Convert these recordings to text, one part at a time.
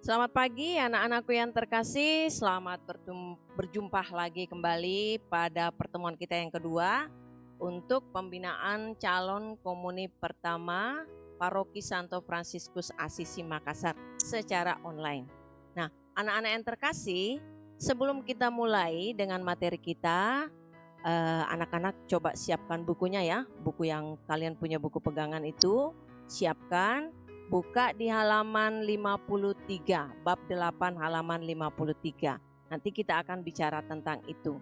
Selamat pagi anak-anakku yang terkasih, selamat berjumpa lagi kembali pada pertemuan kita yang kedua untuk pembinaan calon komuni pertama Paroki Santo Fransiskus Asisi Makassar secara online. Nah, anak-anak yang terkasih, sebelum kita mulai dengan materi kita, anak-anak coba siapkan bukunya ya, buku yang kalian punya buku pegangan itu, siapkan. Buka di halaman 53, bab 8 halaman 53. Nanti kita akan bicara tentang itu.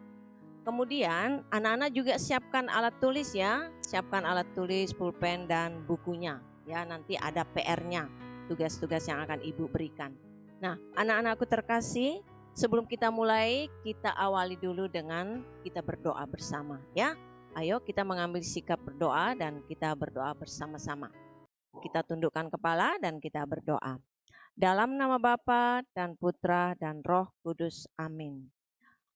Kemudian anak-anak juga siapkan alat tulis ya. Siapkan alat tulis, pulpen dan bukunya. Ya, nanti ada PR-nya, tugas-tugas yang akan Ibu berikan. Nah, anak-anakku terkasih, sebelum kita mulai, kita awali dulu dengan kita berdoa bersama ya. Ayo kita mengambil sikap berdoa dan kita berdoa bersama-sama. Kita tundukkan kepala dan kita berdoa. Dalam nama Bapa dan Putra dan Roh Kudus. Amin.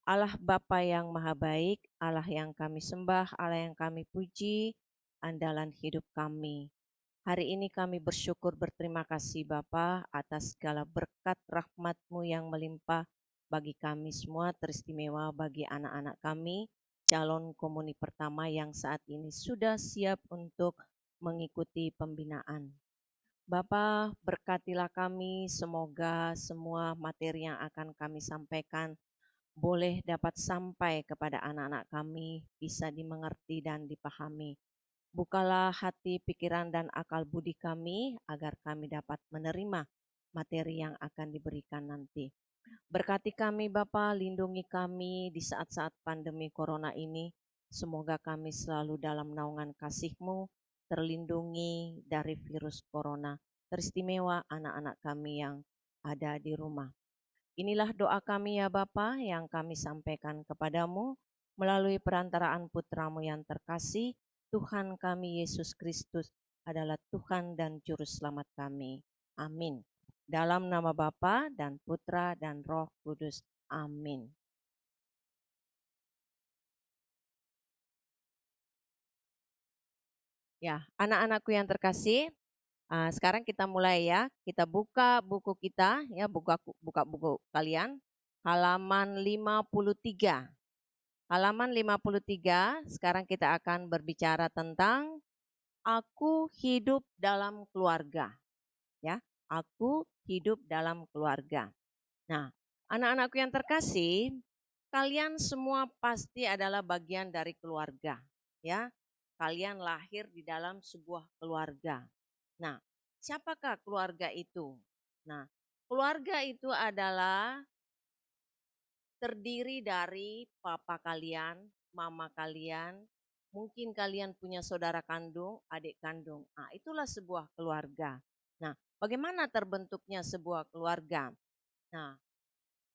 Allah Bapa yang Maha Baik, Allah yang kami sembah, Allah yang kami puji, andalan hidup kami. Hari ini kami bersyukur berterima kasih Bapa atas segala berkat rahmat-Mu yang melimpah bagi kami semua, teristimewa bagi anak-anak kami, calon komuni pertama yang saat ini sudah siap untuk mengikuti pembinaan. Bapa, berkatilah kami, semoga semua materi yang akan kami sampaikan boleh dapat sampai kepada anak-anak kami, bisa dimengerti dan dipahami. Bukalah hati, pikiran, dan akal budi kami agar kami dapat menerima materi yang akan diberikan nanti. Berkati kami Bapa, lindungi kami di saat-saat pandemi corona ini. Semoga kami selalu dalam naungan kasih-Mu, terlindungi dari virus corona. Teristimewa anak-anak kami yang ada di rumah. Inilah doa kami ya Bapa yang kami sampaikan kepadamu melalui perantaraan Putramu yang terkasih, Tuhan kami Yesus Kristus adalah Tuhan dan Juru Selamat kami. Amin. Dalam nama Bapa dan Putra dan Roh Kudus. Amin. Ya, anak-anakku yang terkasih, sekarang kita mulai ya. Kita buka buku kita, ya buka buku kalian, halaman 53. Halaman 53, sekarang kita akan berbicara tentang aku hidup dalam keluarga. Ya, aku hidup dalam keluarga. Nah, anak-anakku yang terkasih, kalian semua pasti adalah bagian dari keluarga, ya. Kalian lahir di dalam sebuah keluarga. Nah, siapakah keluarga itu? Nah, keluarga itu adalah terdiri dari papa kalian, mama kalian, mungkin kalian punya saudara kandung, adik kandung. Nah, itulah sebuah keluarga. Nah, bagaimana terbentuknya sebuah keluarga? Nah,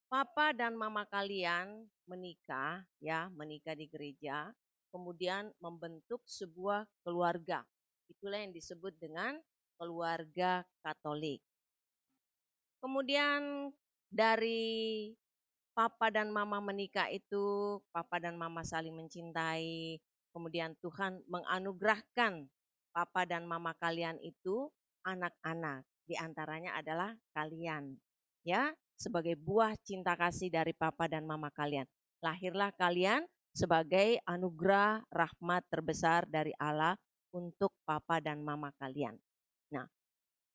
papa dan mama kalian menikah, ya, menikah di gereja, kemudian membentuk sebuah keluarga. Itulah yang disebut dengan keluarga Katolik. Kemudian dari papa dan mama menikah itu, papa dan mama saling mencintai, kemudian Tuhan menganugerahkan papa dan mama kalian itu anak-anak, di antaranya adalah kalian. Ya, sebagai buah cinta kasih dari papa dan mama kalian. Lahirlah kalian sebagai anugerah rahmat terbesar dari Allah untuk papa dan mama kalian. Nah,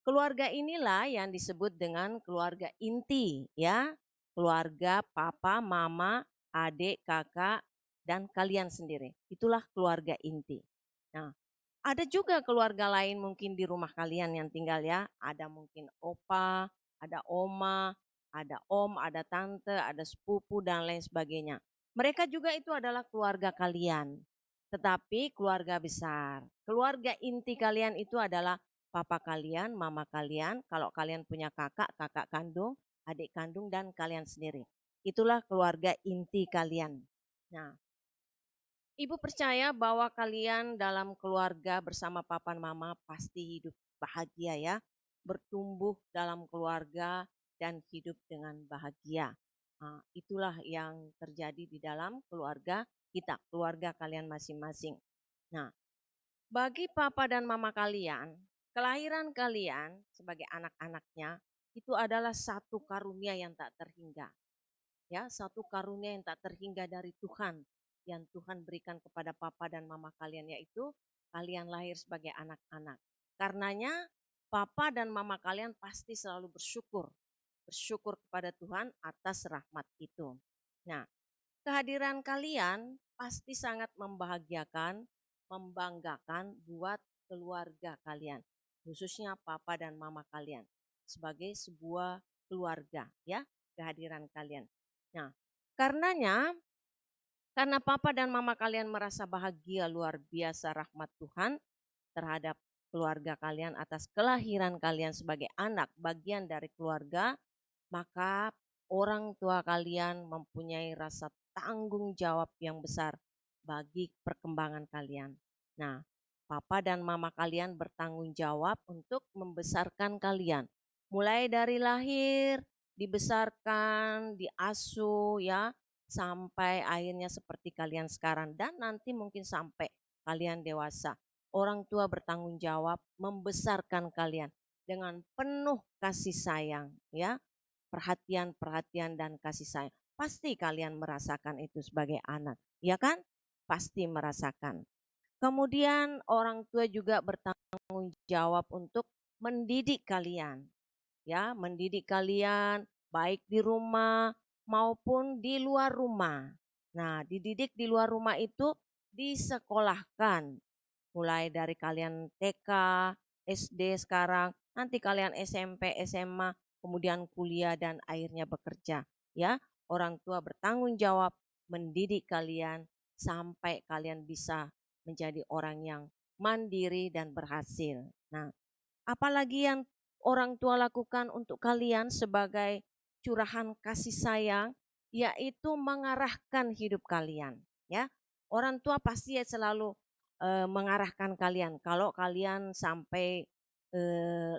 keluarga inilah yang disebut dengan keluarga inti, ya. Keluarga papa, mama, adik, kakak, dan kalian sendiri. Itulah keluarga inti. Nah, ada juga keluarga lain mungkin di rumah kalian yang tinggal ya. Ada mungkin opa, ada oma, ada om, ada tante, ada sepupu, dan lain sebagainya. Mereka juga itu adalah keluarga kalian. Tetapi keluarga besar. Keluarga inti kalian itu adalah papa kalian, mama kalian, kalau kalian punya kakak, kakak kandung, adik kandung, dan kalian sendiri. Itulah keluarga inti kalian. Nah, Ibu percaya bahwa kalian dalam keluarga bersama papa dan mama pasti hidup bahagia ya, bertumbuh dalam keluarga dan hidup dengan bahagia. Nah, itulah yang terjadi di dalam keluarga kita, keluarga kalian masing-masing. Nah, bagi papa dan mama kalian, kelahiran kalian sebagai anak-anaknya itu adalah satu karunia yang tak terhingga. Ya, satu karunia yang tak terhingga dari Tuhan yang Tuhan berikan kepada papa dan mama kalian, yaitu kalian lahir sebagai anak-anak. Karenanya papa dan mama kalian pasti selalu bersyukur kepada Tuhan atas rahmat itu. Nah, kehadiran kalian pasti sangat membahagiakan, membanggakan buat keluarga kalian, khususnya papa dan mama kalian sebagai sebuah keluarga, ya, kehadiran kalian. Nah, karenanya karena papa dan mama kalian merasa bahagia luar biasa rahmat Tuhan terhadap keluarga kalian atas kelahiran kalian sebagai anak bagian dari keluarga, maka orang tua kalian mempunyai rasa tanggung jawab yang besar bagi perkembangan kalian. Nah, papa dan mama kalian bertanggung jawab untuk membesarkan kalian. Mulai dari lahir, dibesarkan, diasuh ya, sampai akhirnya seperti kalian sekarang dan nanti mungkin sampai kalian dewasa. Orang tua bertanggung jawab membesarkan kalian dengan penuh kasih sayang ya, perhatian-perhatian dan kasih sayang. Pasti kalian merasakan itu sebagai anak, ya kan? Pasti merasakan. Kemudian orang tua juga bertanggung jawab untuk mendidik kalian, ya, mendidik kalian baik di rumah maupun di luar rumah. Nah, dididik di luar rumah itu disekolahkan, mulai dari kalian TK, SD sekarang, nanti kalian SMP, SMA, kemudian kuliah dan akhirnya bekerja. Ya, orang tua bertanggung jawab mendidik kalian sampai kalian bisa menjadi orang yang mandiri dan berhasil. Nah, apalagi yang orang tua lakukan untuk kalian sebagai curahan kasih sayang, yaitu mengarahkan hidup kalian. Ya, orang tua pasti ya selalu mengarahkan kalian. Kalau kalian sampai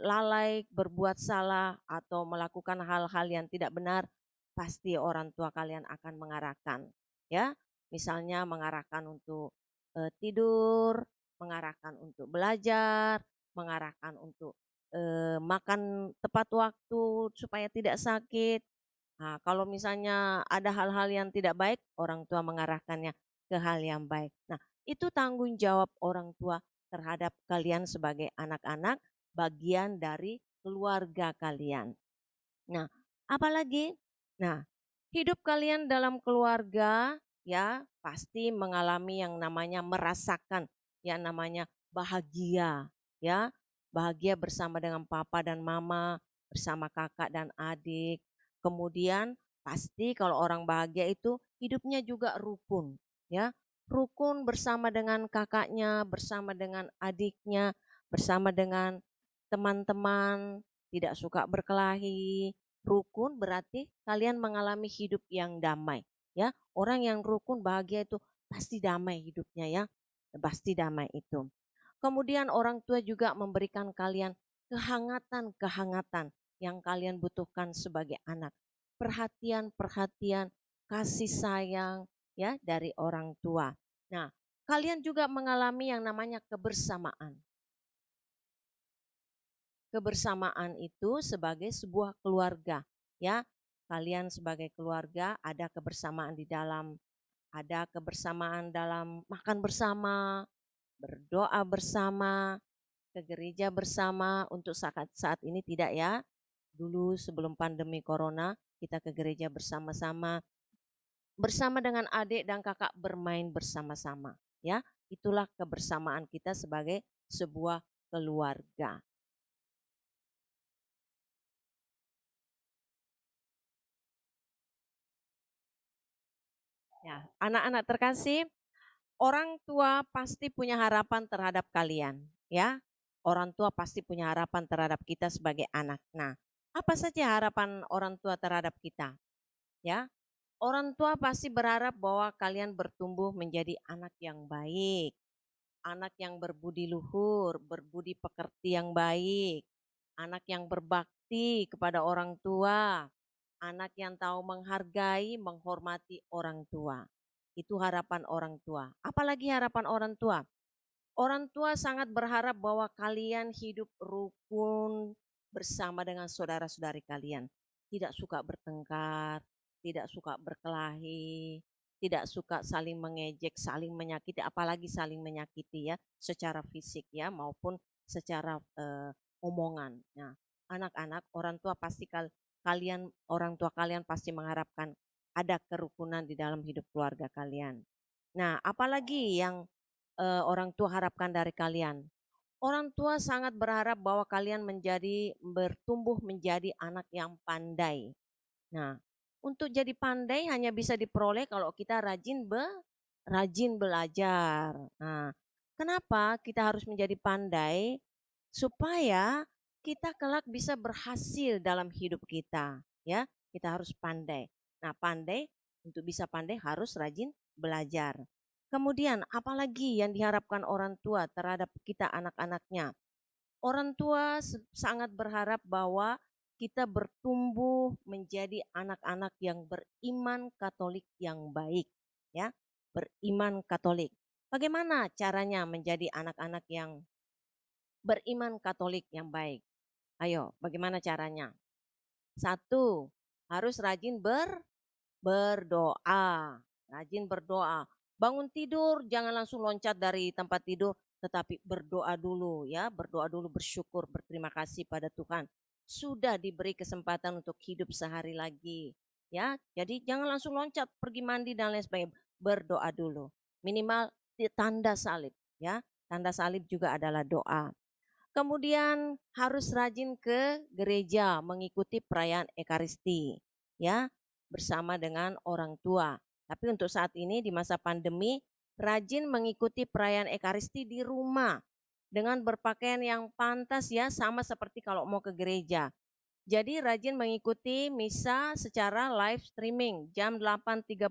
lalai, berbuat salah atau melakukan hal-hal yang tidak benar, pasti orang tua kalian akan mengarahkan. Ya, misalnya mengarahkan untuk tidur, mengarahkan untuk belajar, mengarahkan untuk makan tepat waktu supaya tidak sakit. Nah, kalau misalnya ada hal-hal yang tidak baik, orang tua mengarahkannya ke hal yang baik. Nah, itu tanggung jawab orang tua terhadap kalian sebagai anak-anak, bagian dari keluarga kalian. Nah, apalagi? Nah, hidup kalian dalam keluarga ya pasti mengalami yang namanya merasakan yang namanya bahagia ya. Bahagia bersama dengan papa dan mama, bersama kakak dan adik. Kemudian pasti kalau orang bahagia itu hidupnya juga rukun ya. Rukun bersama dengan kakaknya, bersama dengan adiknya, bersama dengan teman-teman, tidak suka berkelahi. Rukun berarti kalian mengalami hidup yang damai. Ya, orang yang rukun bahagia itu pasti damai hidupnya ya. Pasti damai itu. Kemudian orang tua juga memberikan kalian kehangatan-kehangatan yang kalian butuhkan sebagai anak. Perhatian-perhatian, kasih sayang ya dari orang tua. Nah, kalian juga mengalami yang namanya kebersamaan. Kebersamaan itu sebagai sebuah keluarga ya. Kalian sebagai keluarga ada kebersamaan di dalam, ada kebersamaan dalam makan bersama, berdoa bersama, ke gereja bersama. Untuk saat ini tidak ya. Dulu sebelum pandemi corona kita ke gereja bersama-sama, bersama dengan adik dan kakak bermain bersama-sama ya. Itulah kebersamaan kita sebagai sebuah keluarga. Ya, anak-anak terkasih, orang tua pasti punya harapan terhadap kalian, ya. Orang tua pasti punya harapan terhadap kita sebagai anak. Nah, apa saja harapan orang tua terhadap kita? Ya, orang tua pasti berharap bahwa kalian bertumbuh menjadi anak yang baik, anak yang berbudi luhur, berbudi pekerti yang baik, anak yang berbakti kepada orang tua, anak yang tahu menghargai, menghormati orang tua. Itu harapan orang tua. Apalagi harapan orang tua? Orang tua sangat berharap bahwa kalian hidup rukun, bersama dengan saudara-saudari kalian. Tidak suka bertengkar, tidak suka berkelahi, tidak suka saling mengejek, saling menyakiti, apalagi saling menyakiti ya, secara fisik ya maupun secara omongan. Nah, anak-anak, orang tua kalian pasti mengharapkan ada kerukunan di dalam hidup keluarga kalian. Nah, apalagi yang orang tua harapkan dari kalian? Orang tua sangat berharap bahwa kalian bertumbuh menjadi anak yang pandai. Nah, untuk jadi pandai hanya bisa diperoleh kalau kita rajin belajar. Nah, kenapa kita harus menjadi pandai? Supaya kita kelak bisa berhasil dalam hidup kita, ya. Kita harus pandai. Nah, untuk bisa pandai harus rajin belajar. Kemudian apalagi yang diharapkan orang tua terhadap kita anak-anaknya? Orang tua sangat berharap bahwa kita bertumbuh menjadi anak-anak yang beriman Katolik yang baik, ya. Beriman Katolik. Bagaimana caranya menjadi anak-anak yang beriman Katolik yang baik? Ayo, bagaimana caranya? Satu, harus rajin berdoa. Rajin berdoa. Bangun tidur, jangan langsung loncat dari tempat tidur, tetapi berdoa dulu ya, berdoa dulu, bersyukur, berterima kasih pada Tuhan. Sudah diberi kesempatan untuk hidup sehari lagi. Ya, jadi jangan langsung loncat, pergi mandi dan lain sebagainya. Berdoa dulu. Minimal tanda salib ya. Tanda salib juga adalah doa. Kemudian harus rajin ke gereja mengikuti perayaan Ekaristi ya, bersama dengan orang tua. Tapi untuk saat ini di masa pandemi, rajin mengikuti perayaan Ekaristi di rumah dengan berpakaian yang pantas ya, sama seperti kalau mau ke gereja. Jadi rajin mengikuti misa secara live streaming jam 8.30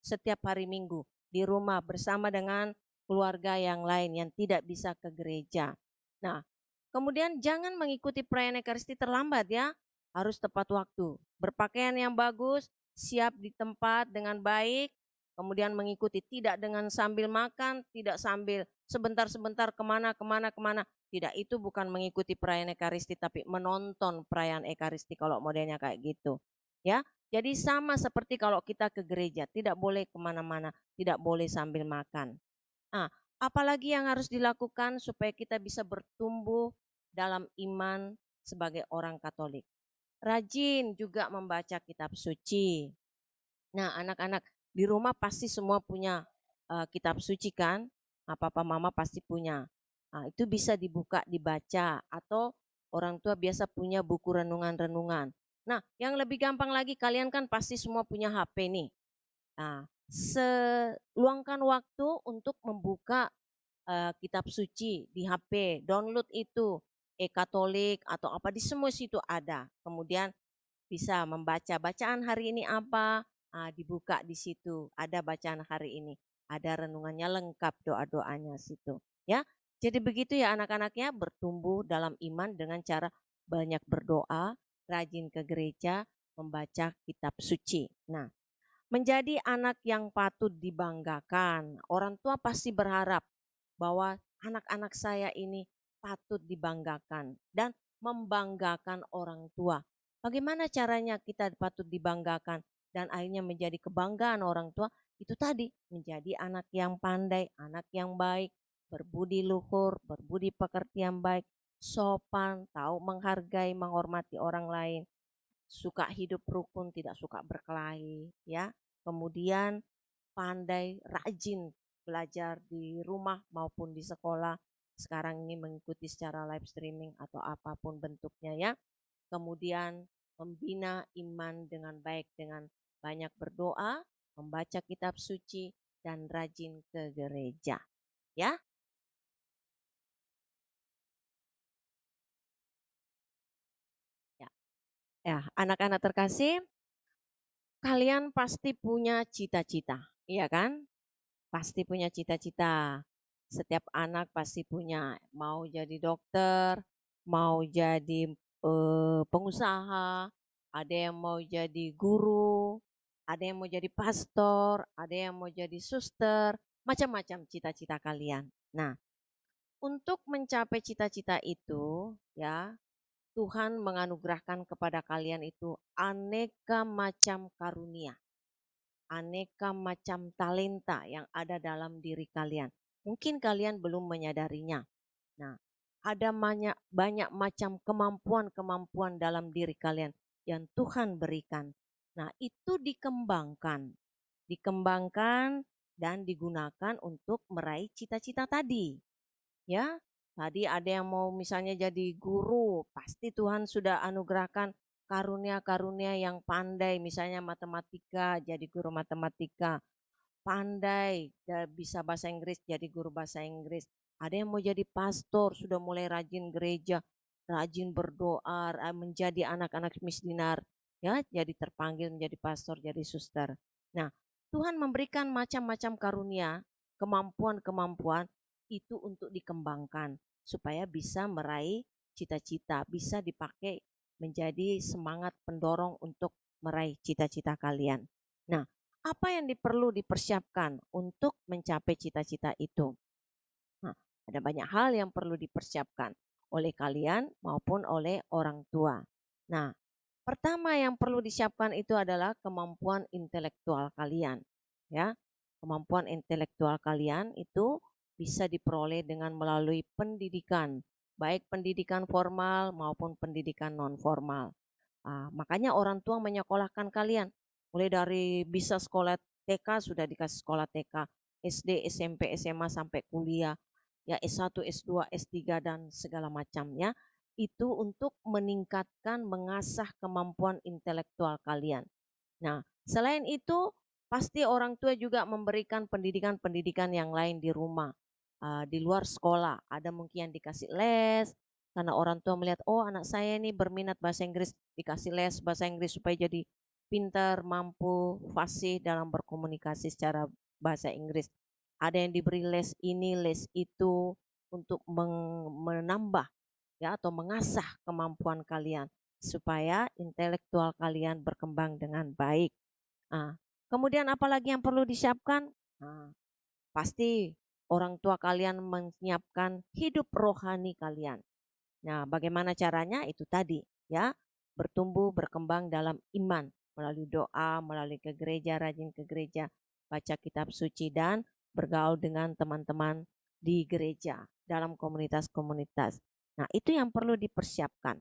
setiap hari Minggu di rumah bersama dengan keluarga yang lain yang tidak bisa ke gereja. Nah, kemudian jangan mengikuti perayaan Ekaristi terlambat ya, harus tepat waktu. Berpakaian yang bagus, siap di tempat dengan baik, kemudian mengikuti tidak dengan sambil makan, tidak sambil sebentar-sebentar kemana. Tidak, itu bukan mengikuti perayaan Ekaristi tapi menonton perayaan Ekaristi kalau modelnya kayak gitu. Ya, jadi sama seperti kalau kita ke gereja, tidak boleh kemana-mana, tidak boleh sambil makan. Nah, apalagi yang harus dilakukan supaya kita bisa bertumbuh dalam iman sebagai orang Katolik. Rajin juga membaca kitab suci. Nah, anak-anak di rumah pasti semua punya kitab suci kan? Nah, papa mama pasti punya. Nah, itu bisa dibuka, dibaca atau orang tua biasa punya buku renungan-renungan. Nah, yang lebih gampang lagi kalian kan pasti semua punya HP nih. Nah, luangkan waktu untuk membuka kitab suci di HP, download itu, e-Katolik atau apa di semua situ ada. Kemudian bisa membaca bacaan hari ini apa, dibuka di situ, ada bacaan hari ini, ada renungannya lengkap, doa-doanya situ, ya. Jadi begitu ya anak-anaknya, bertumbuh dalam iman dengan cara banyak berdoa, rajin ke gereja, membaca kitab suci. Nah, menjadi anak yang patut dibanggakan. Orang tua pasti berharap bahwa anak-anak saya ini patut dibanggakan dan membanggakan orang tua. Bagaimana caranya kita patut dibanggakan dan akhirnya menjadi kebanggaan orang tua? Itu tadi, menjadi anak yang pandai, anak yang baik, berbudi luhur, berbudi pekerti yang baik, sopan, tahu menghargai, menghormati orang lain, suka hidup rukun, tidak suka berkelahi, ya. Kemudian pandai, rajin belajar di rumah maupun di sekolah. Sekarang ini mengikuti secara live streaming atau apapun bentuknya ya. Kemudian membina iman dengan baik dengan banyak berdoa, membaca kitab suci, dan rajin ke gereja. Ya, ya, ya, anak-anak terkasih, kalian pasti punya cita-cita, iya kan? Pasti punya cita-cita. Setiap anak pasti punya, mau jadi dokter, mau jadi pengusaha, ada yang mau jadi guru, ada yang mau jadi pastor, ada yang mau jadi suster, macam-macam cita-cita kalian. Nah, untuk mencapai cita-cita itu, ya, Tuhan menganugerahkan kepada kalian itu aneka macam karunia, aneka macam talenta yang ada dalam diri kalian. Mungkin kalian belum menyadarinya. Nah, ada banyak banyak macam kemampuan-kemampuan dalam diri kalian yang Tuhan berikan. Nah, itu dikembangkan dan digunakan untuk meraih cita-cita tadi. Ya, tadi ada yang mau misalnya jadi guru, pasti Tuhan sudah anugerahkan karunia-karunia yang pandai, misalnya matematika, jadi guru matematika, pandai bisa bahasa Inggris, jadi guru bahasa Inggris. Ada yang mau jadi pastor, sudah mulai rajin gereja, rajin berdoa, menjadi anak-anak misdinar, ya, jadi terpanggil menjadi pastor, jadi suster. Nah, Tuhan memberikan macam-macam karunia, kemampuan-kemampuan itu untuk dikembangkan supaya bisa meraih cita-cita, bisa dipakai menjadi semangat pendorong untuk meraih cita-cita kalian. Nah, apa yang perlu dipersiapkan untuk mencapai cita-cita itu? Nah, ada banyak hal yang perlu dipersiapkan oleh kalian maupun oleh orang tua. Nah, pertama yang perlu disiapkan itu adalah kemampuan intelektual kalian. Ya, kemampuan intelektual kalian itu bisa diperoleh dengan melalui pendidikan, baik pendidikan formal maupun pendidikan non formal. Makanya orang tua menyekolahkan kalian. Mulai dari bisa sekolah TK sudah dikasih sekolah TK, SD, SMP, SMA sampai kuliah, ya S1, S2, S3 dan segala macamnya. Itu untuk meningkatkan, mengasah kemampuan intelektual kalian. Nah, selain itu pasti orang tua juga memberikan pendidikan-pendidikan yang lain di rumah, di luar sekolah. Ada mungkin yang dikasih les, karena orang tua melihat, oh anak saya ini berminat bahasa Inggris, dikasih les bahasa Inggris supaya jadi pintar, mampu, fasih dalam berkomunikasi secara bahasa Inggris. Ada yang diberi les ini, les itu untuk menambah ya atau mengasah kemampuan kalian supaya intelektual kalian berkembang dengan baik. Nah, kemudian apalagi yang perlu disiapkan? Nah, pasti orang tua kalian menyiapkan hidup rohani kalian. Nah, bagaimana caranya? Itu tadi, ya, bertumbuh, berkembang dalam iman melalui doa, melalui ke gereja, rajin ke gereja, baca kitab suci dan bergaul dengan teman-teman di gereja dalam komunitas-komunitas. Nah, itu yang perlu dipersiapkan.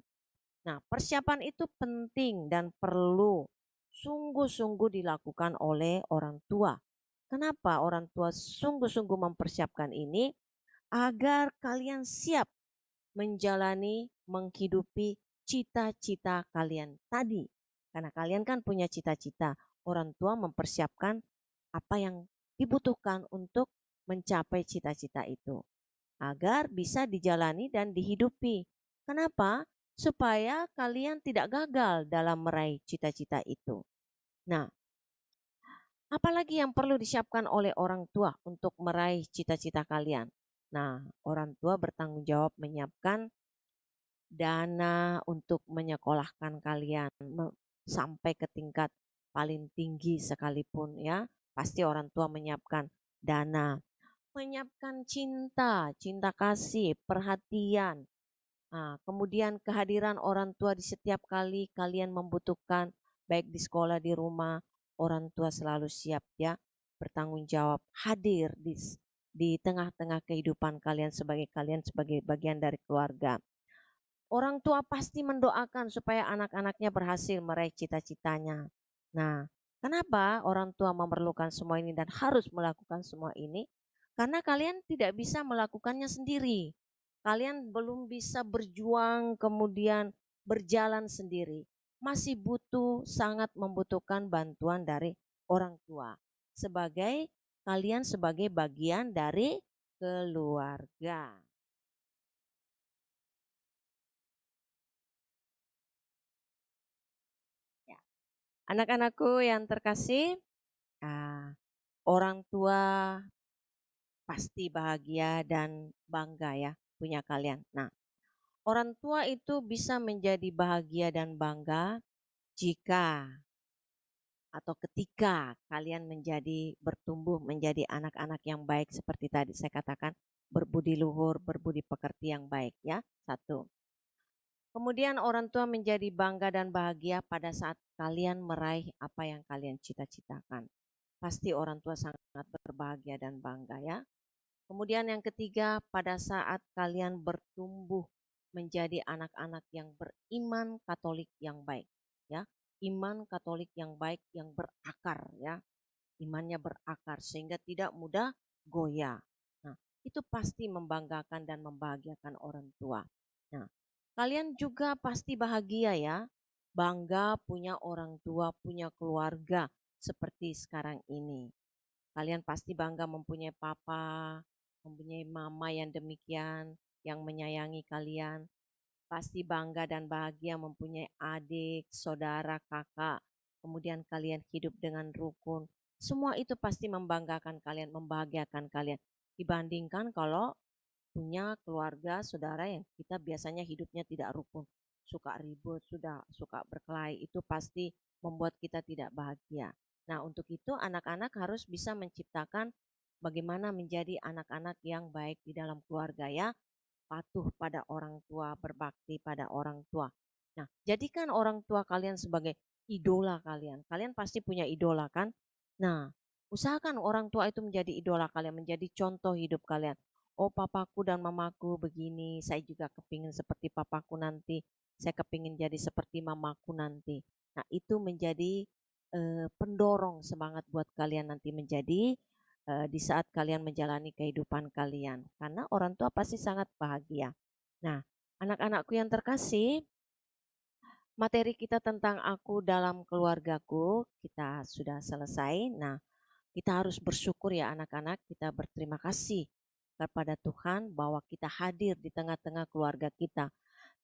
Nah, persiapan itu penting dan perlu sungguh-sungguh dilakukan oleh orang tua. Kenapa orang tua sungguh-sungguh mempersiapkan ini? Agar kalian siap menjalani, menghidupi cita-cita kalian tadi. Karena kalian kan punya cita-cita. Orang tua mempersiapkan apa yang dibutuhkan untuk mencapai cita-cita itu. Agar bisa dijalani dan dihidupi. Kenapa? Supaya kalian tidak gagal dalam meraih cita-cita itu. Nah, apalagi yang perlu disiapkan oleh orang tua untuk meraih cita-cita kalian? Nah, orang tua bertanggung jawab menyiapkan dana untuk menyekolahkan kalian sampai ke tingkat paling tinggi sekalipun ya. Pasti orang tua menyiapkan dana, menyiapkan cinta, cinta kasih, perhatian. Nah, kemudian kehadiran orang tua di setiap kali kalian membutuhkan, baik di sekolah, di rumah, orang tua selalu siap ya, bertanggung jawab, hadir di tengah-tengah kehidupan kalian sebagai bagian dari keluarga. Orang tua pasti mendoakan supaya anak-anaknya berhasil meraih cita-citanya. Nah, kenapa orang tua memerlukan semua ini dan harus melakukan semua ini? Karena kalian tidak bisa melakukannya sendiri. Kalian belum bisa berjuang kemudian berjalan sendiri. Masih butuh, sangat membutuhkan bantuan dari orang tua. Kalian sebagai bagian dari keluarga. Ya. Anak-anakku yang terkasih, orang tua pasti bahagia dan bangga ya punya kalian. Nah, orang tua itu bisa menjadi bahagia dan bangga jika atau ketika kalian bertumbuh menjadi anak-anak yang baik seperti tadi saya katakan, berbudi luhur, berbudi pekerti yang baik ya. Satu. Kemudian orang tua menjadi bangga dan bahagia pada saat kalian meraih apa yang kalian cita-citakan. Pasti orang tua sangat berbahagia dan bangga ya. Kemudian yang ketiga, pada saat kalian bertumbuh menjadi anak-anak yang beriman Katolik yang baik, ya. Iman Katolik yang baik yang berakar ya. Imannya berakar sehingga tidak mudah goyah. Nah, itu pasti membanggakan dan membahagiakan orang tua. Nah, kalian juga pasti bahagia ya, bangga punya orang tua, punya keluarga seperti sekarang ini. Kalian pasti bangga mempunyai papa, mempunyai mama yang demikian, yang menyayangi kalian. Pasti bangga dan bahagia mempunyai adik, saudara, kakak. Kemudian kalian hidup dengan rukun. Semua itu pasti membanggakan kalian, membahagiakan kalian. Dibandingkan kalau punya keluarga, saudara yang kita biasanya hidupnya tidak rukun. Suka ribut, suka berkelahi. Itu pasti membuat kita tidak bahagia. Nah, untuk itu anak-anak harus bisa menciptakan bagaimana menjadi anak-anak yang baik di dalam keluarga ya, patuh pada orang tua, berbakti pada orang tua. Nah, jadikan orang tua kalian sebagai idola kalian. Kalian pasti punya idola kan? Nah, usahakan orang tua itu menjadi idola kalian, menjadi contoh hidup kalian. Oh, papaku dan mamaku begini, saya juga kepingin seperti papaku nanti. Saya kepingin jadi seperti mamaku nanti. Nah, itu menjadi pendorong semangat buat kalian nanti menjadi di saat kalian menjalani kehidupan kalian. Karena orang tua pasti sangat bahagia. Nah, anak-anakku yang terkasih, materi kita tentang aku dalam keluargaku kita sudah selesai. Nah, kita harus bersyukur ya anak-anak, kita berterima kasih kepada Tuhan bahwa kita hadir di tengah-tengah keluarga kita.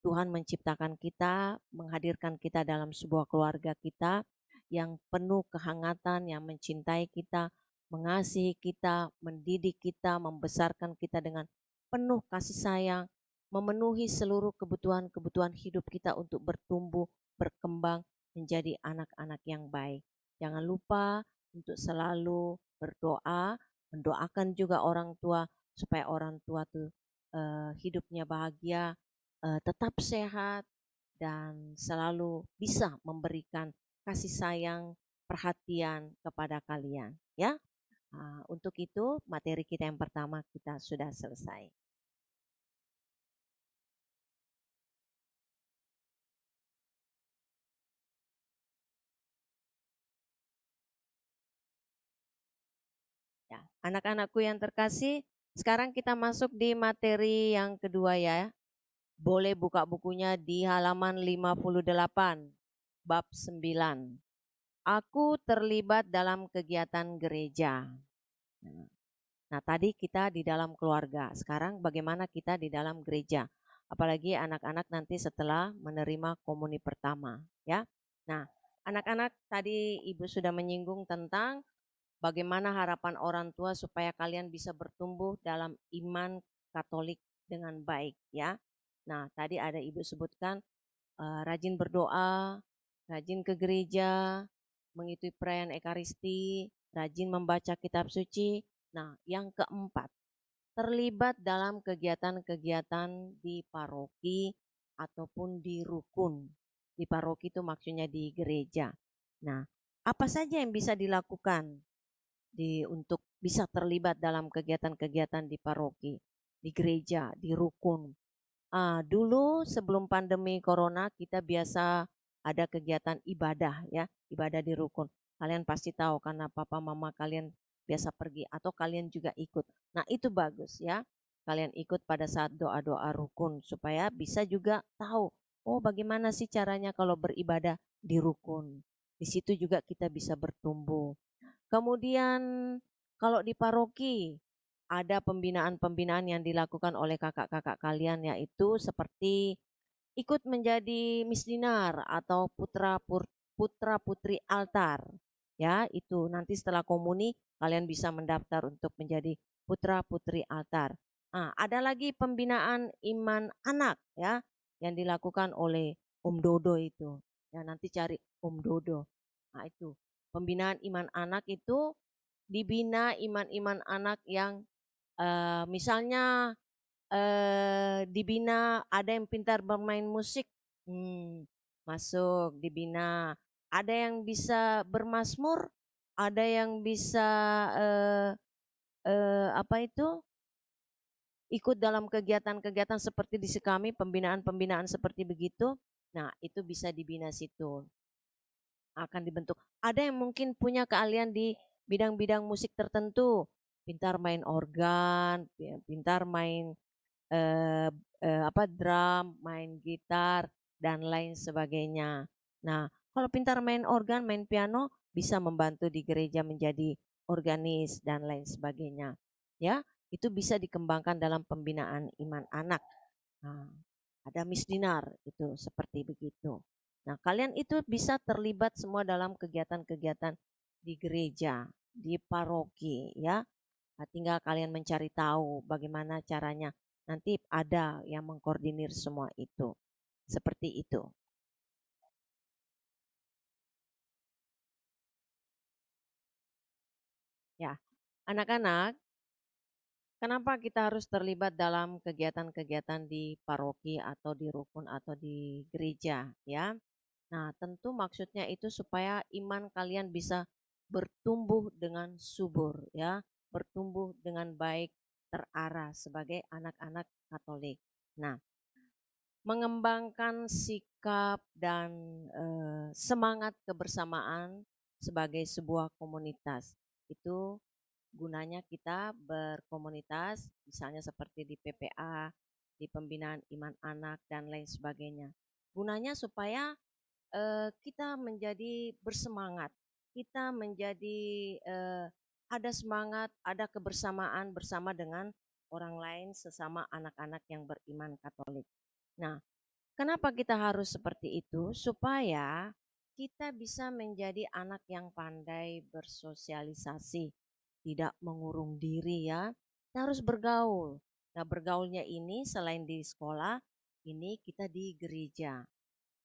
Tuhan menciptakan kita, menghadirkan kita dalam sebuah keluarga kita yang penuh kehangatan, yang mencintai kita, mengasihi kita, mendidik kita, membesarkan kita dengan penuh kasih sayang, memenuhi seluruh kebutuhan-kebutuhan hidup kita untuk bertumbuh, berkembang menjadi anak-anak yang baik. Jangan lupa untuk selalu berdoa, mendoakan juga orang tua supaya orang tua tuh hidupnya bahagia, tetap sehat dan selalu bisa memberikan kasih sayang, perhatian kepada kalian ya. Untuk itu materi kita yang pertama kita sudah selesai. Ya, anak-anakku yang terkasih, sekarang kita masuk di materi yang kedua ya. Boleh buka bukunya di halaman 58, bab 9. Aku terlibat dalam kegiatan gereja. Nah, tadi kita di dalam keluarga, sekarang bagaimana kita di dalam gereja? Apalagi anak-anak nanti setelah menerima komuni pertama, ya. Nah, anak-anak tadi Ibu sudah menyinggung tentang bagaimana harapan orang tua supaya kalian bisa bertumbuh dalam iman Katolik dengan baik, ya. Nah, tadi ada Ibu sebutkan rajin berdoa, rajin ke gereja, mengikuti perayaan Ekaristi, rajin membaca kitab suci. Nah, yang keempat, terlibat dalam kegiatan-kegiatan di paroki ataupun di rukun. Di paroki itu maksudnya di gereja. Nah, apa saja yang bisa dilakukan untuk bisa terlibat dalam kegiatan-kegiatan di paroki, di gereja, di rukun? Dulu sebelum pandemi corona kita biasa ada kegiatan ibadah ya, ibadah di rukun. Kalian pasti tahu karena papa mama kalian biasa pergi atau kalian juga ikut. Nah, itu bagus ya. Kalian ikut pada saat doa-doa rukun supaya bisa juga tahu, oh bagaimana sih caranya kalau beribadah di rukun. Di situ juga kita bisa bertumbuh. Kemudian kalau di paroki ada pembinaan-pembinaan yang dilakukan oleh kakak-kakak kalian yaitu seperti ikut menjadi misdinar atau putra putri altar. Ya, itu nanti setelah komuni kalian bisa mendaftar untuk menjadi putra putri altar. Ada lagi pembinaan iman anak ya yang dilakukan oleh Om Dodo itu. Ya, nanti cari Om Dodo. Nah, itu pembinaan iman anak itu dibina iman-iman anak yang misalnya dibina ada yang pintar bermain musik, Hmm, masuk dibina. Ada yang bisa bermazmur, ada yang bisa eh, apa itu ikut dalam kegiatan-kegiatan seperti di kami, pembinaan-pembinaan seperti begitu. Nah, itu bisa dibina situ, akan dibentuk. Ada yang mungkin punya keahlian di bidang-bidang musik tertentu, pintar main organ, pintar main eh, apa drum, main gitar dan lain sebagainya. Nah, kalau pintar main organ, main piano bisa membantu di gereja menjadi organis dan lain sebagainya. Ya, itu bisa dikembangkan dalam pembinaan iman anak. Nah, ada misdinar itu seperti begitu. Nah, kalian itu bisa terlibat semua dalam kegiatan-kegiatan di gereja, di paroki ya. Nah, tinggal kalian mencari tahu bagaimana caranya. Nanti ada yang mengkoordinir semua itu. Seperti itu. Ya, anak-anak, kenapa kita harus terlibat dalam kegiatan-kegiatan di paroki atau di rukun atau di gereja ya? Nah, tentu maksudnya itu supaya iman kalian bisa bertumbuh dengan subur ya, bertumbuh dengan baik, terarah sebagai anak-anak Katolik. Nah, mengembangkan sikap dan semangat kebersamaan sebagai sebuah komunitas. Itu gunanya kita berkomunitas, misalnya seperti di PPA, di pembinaan iman anak dan lain sebagainya. Gunanya supaya kita menjadi bersemangat, kita menjadi ada semangat, ada kebersamaan bersama dengan orang lain sesama anak-anak yang beriman Katolik. Nah, kenapa kita harus seperti itu? Supaya kita bisa menjadi anak yang pandai bersosialisasi, tidak mengurung diri ya. Kita harus bergaul. Nah, bergaulnya ini selain di sekolah, ini kita di gereja.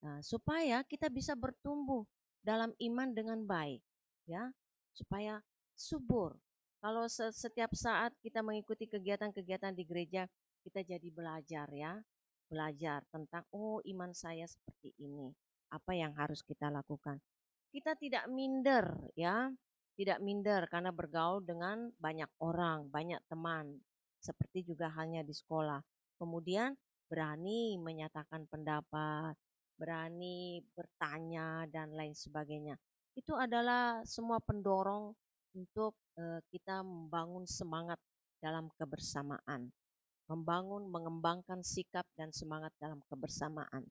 Nah, supaya kita bisa bertumbuh dalam iman dengan baik, ya, supaya subur. Kalau setiap saat kita mengikuti kegiatan-kegiatan di gereja, kita jadi belajar ya, belajar tentang oh iman saya seperti ini, apa yang harus kita lakukan. Kita tidak minder ya, tidak minder karena bergaul dengan banyak orang, banyak teman, seperti juga halnya di sekolah. Kemudian berani menyatakan pendapat, berani bertanya dan lain sebagainya. Itu adalah semua pendorong untuk kita membangun semangat dalam kebersamaan, membangun, mengembangkan sikap dan semangat dalam kebersamaan.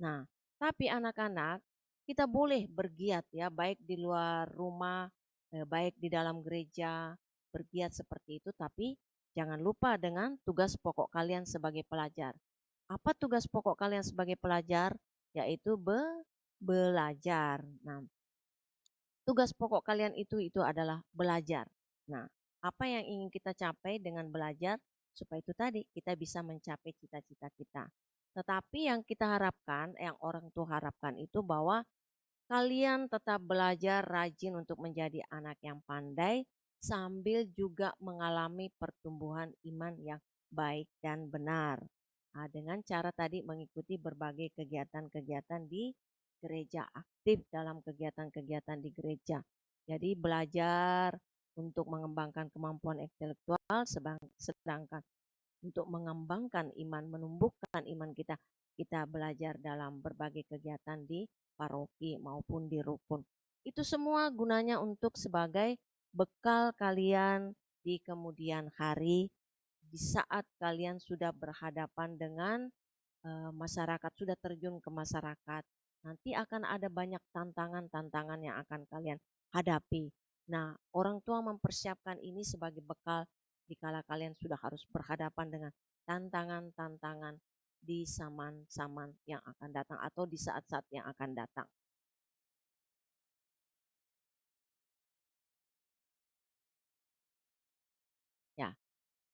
Nah, tapi anak-anak kita boleh bergiat ya, baik di luar rumah, baik di dalam gereja, bergiat seperti itu, tapi jangan lupa dengan tugas pokok kalian sebagai pelajar. Apa tugas pokok kalian sebagai pelajar? Yaitu belajar. Nah, tugas pokok kalian itu adalah belajar. Nah, apa yang ingin kita capai dengan belajar? Supaya itu tadi kita bisa mencapai cita-cita kita. Tetapi yang kita harapkan, yang orang tua harapkan itu bahwa kalian tetap belajar rajin untuk menjadi anak yang pandai sambil juga mengalami pertumbuhan iman yang baik dan benar. Nah, dengan cara tadi mengikuti berbagai kegiatan-kegiatan di gereja, aktif dalam kegiatan-kegiatan di gereja. Jadi belajar untuk mengembangkan kemampuan intelektual, sedangkan untuk mengembangkan iman, menumbuhkan iman kita, kita belajar dalam berbagai kegiatan di paroki maupun di rukun. Itu semua gunanya untuk sebagai bekal kalian di kemudian hari, di saat kalian sudah berhadapan dengan masyarakat, sudah terjun ke masyarakat. Nanti akan ada banyak tantangan-tantangan yang akan kalian hadapi. Nah, orang tua mempersiapkan ini sebagai bekal dikala kalian sudah harus berhadapan dengan tantangan-tantangan di zaman-zaman yang akan datang atau di saat-saat yang akan datang. Ya,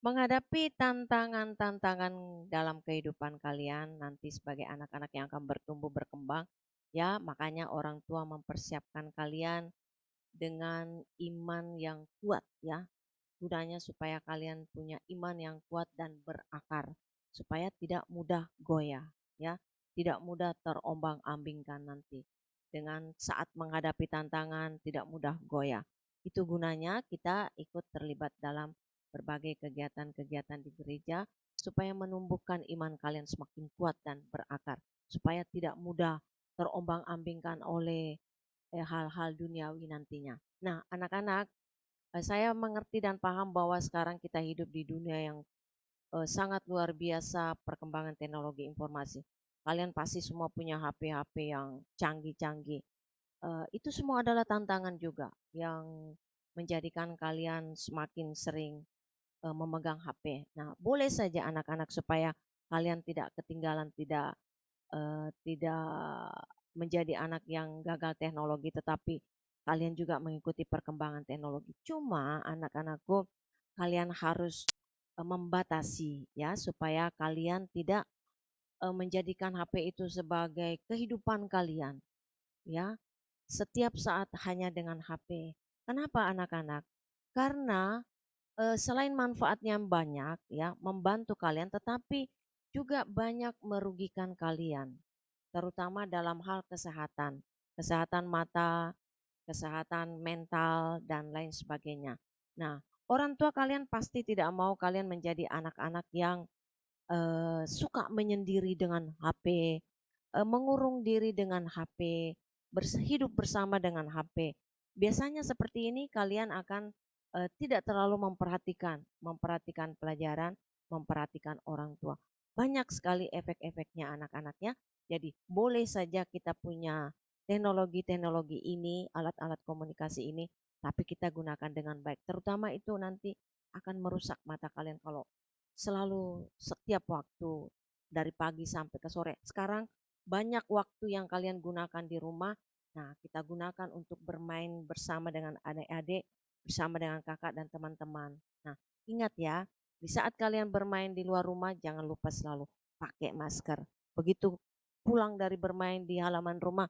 menghadapi tantangan-tantangan dalam kehidupan kalian nanti sebagai anak-anak yang akan bertumbuh berkembang, ya makanya orang tua mempersiapkan kalian dengan iman yang kuat ya. Gunanya supaya kalian punya iman yang kuat dan berakar, supaya tidak mudah goyah ya, tidak mudah terombang-ambingkan nanti. Dengan saat menghadapi tantangan tidak mudah goyah. Itu gunanya kita ikut terlibat dalam berbagai kegiatan-kegiatan di gereja supaya menumbuhkan iman kalian semakin kuat dan berakar, supaya tidak mudah terombang-ambingkan oleh hal-hal duniawi nantinya. Nah, anak-anak, saya mengerti dan paham bahwa sekarang kita hidup di dunia yang sangat luar biasa perkembangan teknologi informasi. Kalian pasti semua punya HP-HP yang canggih-canggih. Itu semua adalah tantangan juga yang menjadikan kalian semakin sering memegang HP. Nah, boleh saja anak-anak supaya kalian tidak ketinggalan, tidak menjadi anak yang gagal teknologi, tetapi kalian juga mengikuti perkembangan teknologi. Cuma anak-anakku, kalian harus membatasi ya supaya kalian tidak menjadikan HP itu sebagai kehidupan kalian ya. Setiap saat hanya dengan HP. Kenapa anak-anak? Karena selain manfaatnya banyak ya, membantu kalian tetapi juga banyak merugikan kalian, terutama dalam hal kesehatan, kesehatan mata, kesehatan mental dan lain sebagainya. Nah, orang tua kalian pasti tidak mau kalian menjadi anak-anak yang suka menyendiri dengan HP, mengurung diri dengan HP, hidup bersama dengan HP. Biasanya seperti ini kalian akan tidak terlalu memperhatikan pelajaran, memperhatikan orang tua. Banyak sekali efek-efeknya anak-anaknya. Jadi boleh saja kita punya teknologi-teknologi ini, alat-alat komunikasi ini, tapi kita gunakan dengan baik. Terutama itu nanti akan merusak mata kalian kalau selalu setiap waktu dari pagi sampai ke sore. Sekarang banyak waktu yang kalian gunakan di rumah. Nah, kita gunakan untuk bermain bersama dengan adik-adik, bersama dengan kakak dan teman-teman. Nah, ingat ya, di saat kalian bermain di luar rumah, jangan lupa selalu pakai masker. Begitu pulang dari bermain di halaman rumah,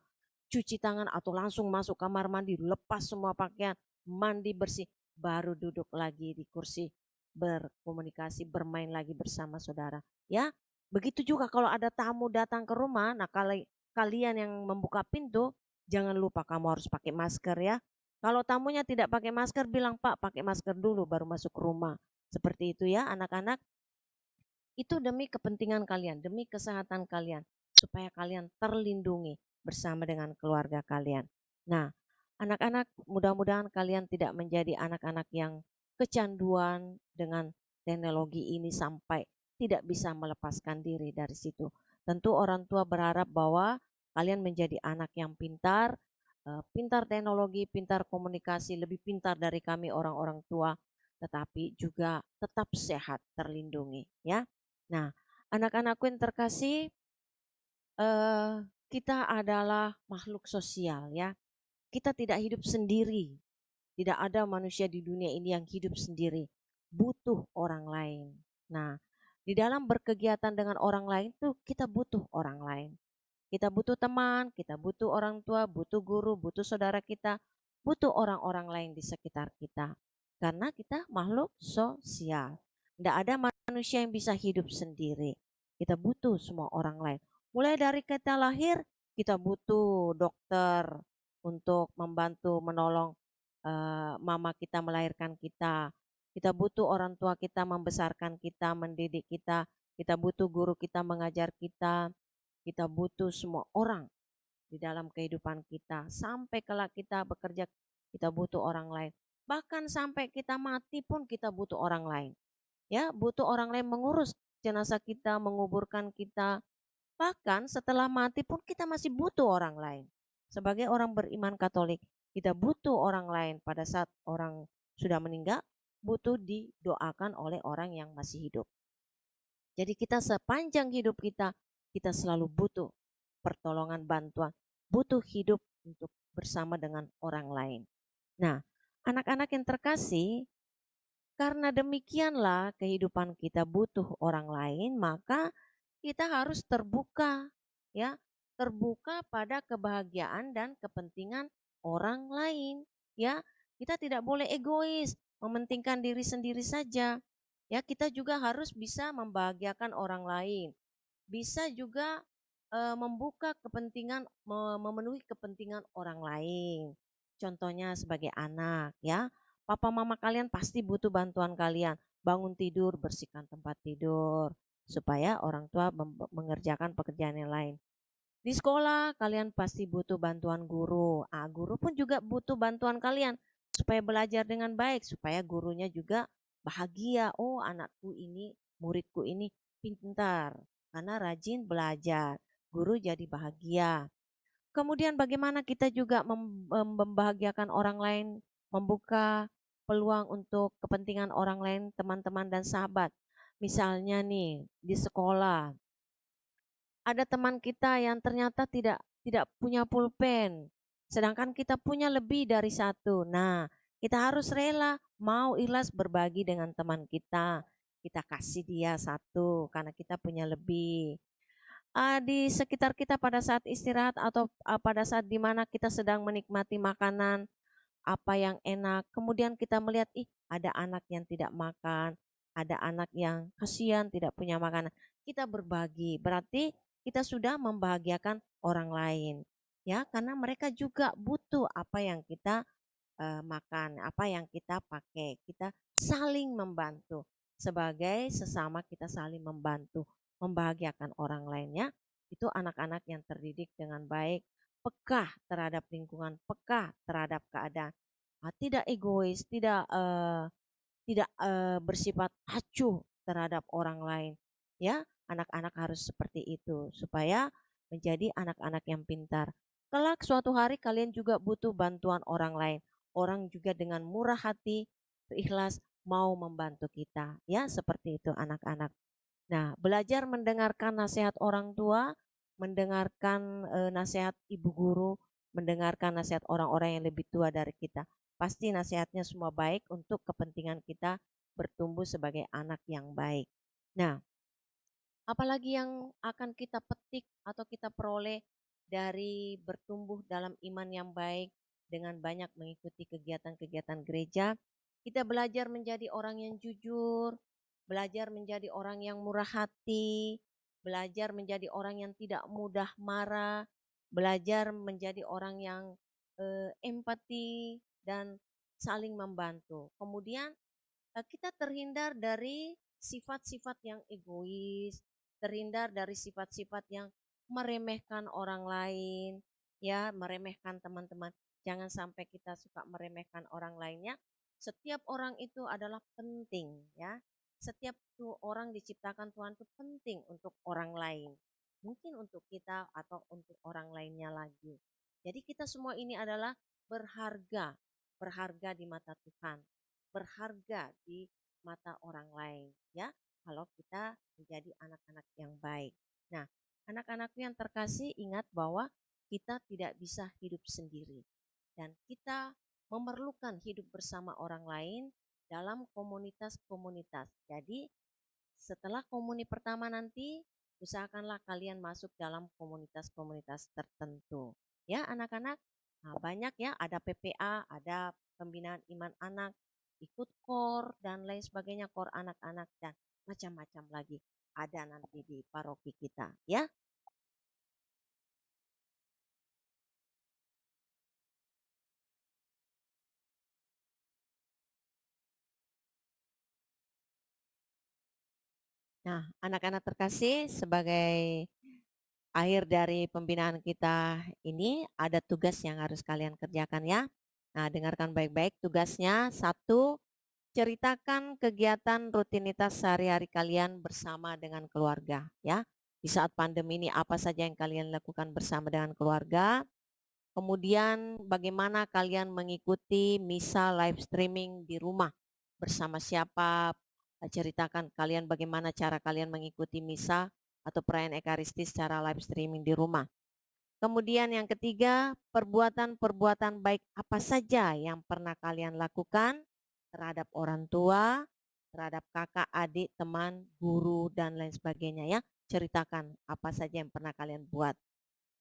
cuci tangan atau langsung masuk kamar mandi, lepas semua pakaian, mandi bersih, baru duduk lagi di kursi berkomunikasi, bermain lagi bersama saudara. Ya, begitu juga kalau ada tamu datang ke rumah, nah kalian yang membuka pintu, jangan lupa kamu harus pakai masker ya. Kalau tamunya tidak pakai masker, bilang Pak pakai masker dulu baru masuk ke rumah. Seperti itu ya anak-anak. Itu demi kepentingan kalian, demi kesehatan kalian, supaya kalian terlindungi bersama dengan keluarga kalian. Nah, anak-anak, mudah-mudahan kalian tidak menjadi anak-anak yang kecanduan dengan teknologi ini sampai tidak bisa melepaskan diri dari situ. Tentu orang tua berharap bahwa kalian menjadi anak yang pintar, pintar teknologi, pintar komunikasi, lebih pintar dari kami orang-orang tua, tetapi juga tetap sehat, terlindungi ya. Nah, anak-anakku yang terkasih, eh, kita adalah makhluk sosial ya. Kita tidak hidup sendiri. Tidak ada manusia di dunia ini yang hidup sendiri. Butuh orang lain. Nah, di dalam berkegiatan dengan orang lain tuh kita butuh orang lain. Kita butuh teman, kita butuh orang tua, butuh guru, butuh saudara kita, butuh orang-orang lain di sekitar kita. Karena kita makhluk sosial. Tidak ada manusia yang bisa hidup sendiri. Kita butuh semua orang lain. Mulai dari kita lahir, kita butuh dokter untuk membantu menolong mama kita melahirkan kita. Kita butuh orang tua kita membesarkan kita, mendidik kita. Kita butuh guru kita mengajar kita. Kita butuh semua orang di dalam kehidupan kita. Sampai kelak kita bekerja, kita butuh orang lain. Bahkan sampai kita mati pun kita butuh orang lain. Ya, butuh orang lain mengurus jenazah kita, menguburkan kita. Bahkan setelah mati pun kita masih butuh orang lain. Sebagai orang beriman Katolik, kita butuh orang lain pada saat orang sudah meninggal, butuh didoakan oleh orang yang masih hidup. Jadi kita sepanjang hidup kita selalu butuh pertolongan, bantuan, butuh hidup untuk bersama dengan orang lain. Nah, anak-anak yang terkasih, karena demikianlah kehidupan kita butuh orang lain, maka kita harus terbuka, ya, terbuka pada kebahagiaan dan kepentingan orang lain, ya. Kita tidak boleh egois, mementingkan diri sendiri saja. Ya, kita juga harus bisa membahagiakan orang lain. Bisa juga membuka kepentingan memenuhi kepentingan orang lain. Contohnya sebagai anak ya, papa mama kalian pasti butuh bantuan kalian, bangun tidur, bersihkan tempat tidur, supaya orang tua mengerjakan pekerjaan yang lain. Di sekolah kalian pasti butuh bantuan guru. Guru pun juga butuh bantuan kalian supaya belajar dengan baik, supaya gurunya juga bahagia. Oh, anakku ini, muridku ini pintar karena rajin belajar. Guru jadi bahagia. Kemudian bagaimana kita juga membahagiakan orang lain, membuka peluang untuk kepentingan orang lain, teman-teman dan sahabat. Misalnya nih di sekolah ada teman kita yang ternyata tidak punya pulpen, sedangkan kita punya lebih dari satu. Nah, kita harus rela, mau ikhlas berbagi dengan teman kita. Kita kasih dia satu karena kita punya lebih. Di sekitar kita pada saat istirahat atau pada saat dimana kita sedang menikmati makanan, apa yang enak. Kemudian kita melihat, ih ada anak yang tidak makan, ada anak yang kasihan tidak punya makanan. Kita berbagi, berarti kita sudah membahagiakan orang lain. Ya, karena mereka juga butuh apa yang kita makan, apa yang kita pakai. Kita saling membantu. Sebagai sesama kita saling membantu, membahagiakan orang lainnya. Itu anak-anak yang terdidik dengan baik, peka terhadap lingkungan, peka terhadap keadaan. Tidak egois, tidak bersifat acuh terhadap orang lain. Ya, anak-anak harus seperti itu supaya menjadi anak-anak yang pintar. Kelak suatu hari kalian juga butuh bantuan orang lain. Orang juga dengan murah hati, ikhlas mau membantu kita. Ya, seperti itu anak-anak. Nah, belajar mendengarkan nasihat orang tua, mendengarkan nasihat ibu guru, mendengarkan nasihat orang-orang yang lebih tua dari kita. Pasti nasihatnya semua baik untuk kepentingan kita bertumbuh sebagai anak yang baik. Nah, apalagi yang akan kita petik atau kita peroleh dari bertumbuh dalam iman yang baik dengan banyak mengikuti kegiatan-kegiatan gereja, kita belajar menjadi orang yang jujur, belajar menjadi orang yang murah hati, belajar menjadi orang yang tidak mudah marah, belajar menjadi orang yang empati dan saling membantu. Kemudian kita terhindar dari sifat-sifat yang egois, terhindar dari sifat-sifat yang meremehkan orang lain, ya, meremehkan teman-teman. Jangan sampai kita suka meremehkan orang lainnya. Setiap orang itu adalah penting, ya. Setiap tuh orang diciptakan Tuhan itu penting untuk orang lain. Mungkin untuk kita atau untuk orang lainnya lagi. Jadi kita semua ini adalah berharga, berharga di mata Tuhan, berharga di mata orang lain, ya, kalau kita menjadi anak-anak yang baik. Nah, anak-anakku yang terkasih, ingat bahwa kita tidak bisa hidup sendiri dan kita memerlukan hidup bersama orang lain dalam komunitas-komunitas. Jadi setelah komuni pertama nanti, usahakanlah kalian masuk dalam komunitas-komunitas tertentu. Ya anak-anak, nah, banyak ya, ada PPA, ada pembinaan iman anak, ikut KOR dan lain sebagainya, KOR anak-anak dan macam-macam lagi. Ada nanti di paroki kita ya. Nah, anak-anak terkasih, sebagai akhir dari pembinaan kita ini ada tugas yang harus kalian kerjakan ya. Nah, dengarkan baik-baik tugasnya. Satu, ceritakan kegiatan rutinitas sehari-hari kalian bersama dengan keluarga ya. Di saat pandemi ini apa saja yang kalian lakukan bersama dengan keluarga. Kemudian bagaimana kalian mengikuti misa live streaming di rumah bersama siapa. Ceritakan kalian bagaimana cara kalian mengikuti misa atau perayaan Ekaristi secara live streaming di rumah. Kemudian yang ketiga, perbuatan-perbuatan baik apa saja yang pernah kalian lakukan terhadap orang tua, terhadap kakak, adik, teman, guru, dan lain sebagainya ya. Ceritakan apa saja yang pernah kalian buat.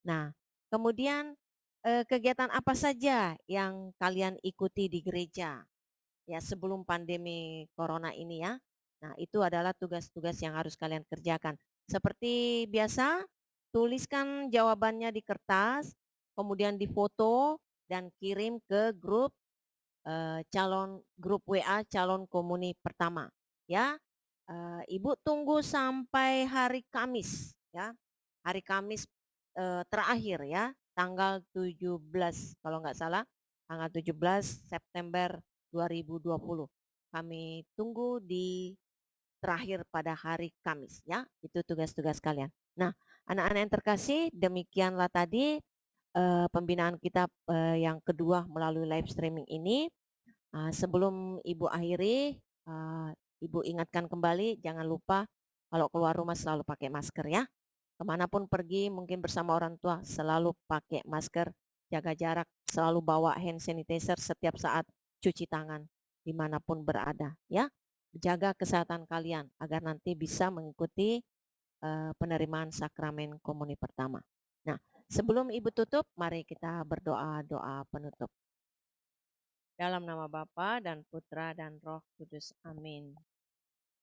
Nah, kemudian kegiatan apa saja yang kalian ikuti di gereja ya sebelum pandemi corona ini ya. Nah, itu adalah tugas-tugas yang harus kalian kerjakan. Seperti biasa, tuliskan jawabannya di kertas, kemudian difoto dan kirim ke grup WA calon komuni pertama, ya. Ibu tunggu sampai hari Kamis, ya. Hari Kamis, terakhir ya, tanggal 17 kalau nggak salah, tanggal 17 September 2020. Kami tunggu di terakhir pada hari Kamis ya, itu tugas-tugas kalian. Nah, anak-anak yang terkasih, demikianlah tadi pembinaan kita yang kedua melalui live streaming ini. Sebelum Ibu akhiri, Ibu ingatkan kembali jangan lupa kalau keluar rumah selalu pakai masker ya. Kemanapun pergi mungkin bersama orang tua selalu pakai masker, jaga jarak, selalu bawa hand sanitizer setiap saat, cuci tangan dimanapun berada ya. Jaga kesehatan kalian agar nanti bisa mengikuti penerimaan sakramen komuni pertama. Nah, sebelum Ibu tutup, mari kita berdoa doa penutup. Dalam nama Bapa dan Putra dan Roh Kudus. Amin.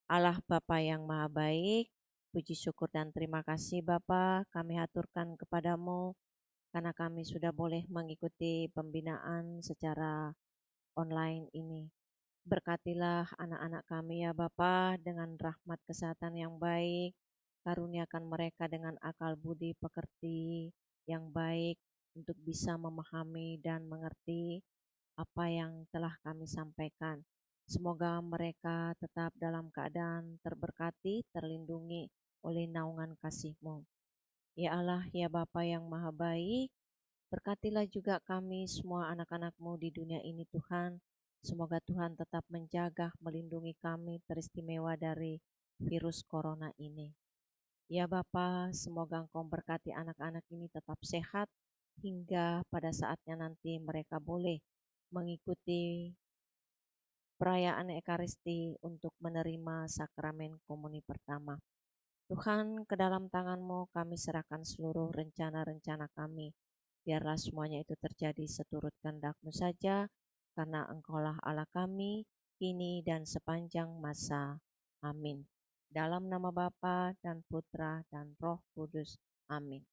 Allah Bapa yang Maha Baik, puji syukur dan terima kasih Bapa kami haturkan kepadamu karena kami sudah boleh mengikuti pembinaan secara online ini. Berkatilah anak-anak kami ya Bapa dengan rahmat kesehatan yang baik, karuniakan mereka dengan akal budi pekerti yang baik untuk bisa memahami dan mengerti apa yang telah kami sampaikan. Semoga mereka tetap dalam keadaan terberkati, terlindungi oleh naungan kasih-Mu. Ya Allah, ya Bapa yang Maha Baik, berkatilah juga kami semua anak-anak-Mu di dunia ini Tuhan. Semoga Tuhan tetap menjaga, melindungi kami teristimewa dari virus corona ini. Ya Bapa, semoga Engkau berkati anak-anak ini tetap sehat hingga pada saatnya nanti mereka boleh mengikuti perayaan Ekaristi untuk menerima sakramen komuni pertama. Tuhan, ke dalam tangan-Mu kami serahkan seluruh rencana-rencana kami. Biarlah semuanya itu terjadi seturut kehendak-Mu saja, karena Engkaulah Allah kami, kini dan sepanjang masa. Amin. Dalam nama Bapa dan Putra dan Roh Kudus. Amin.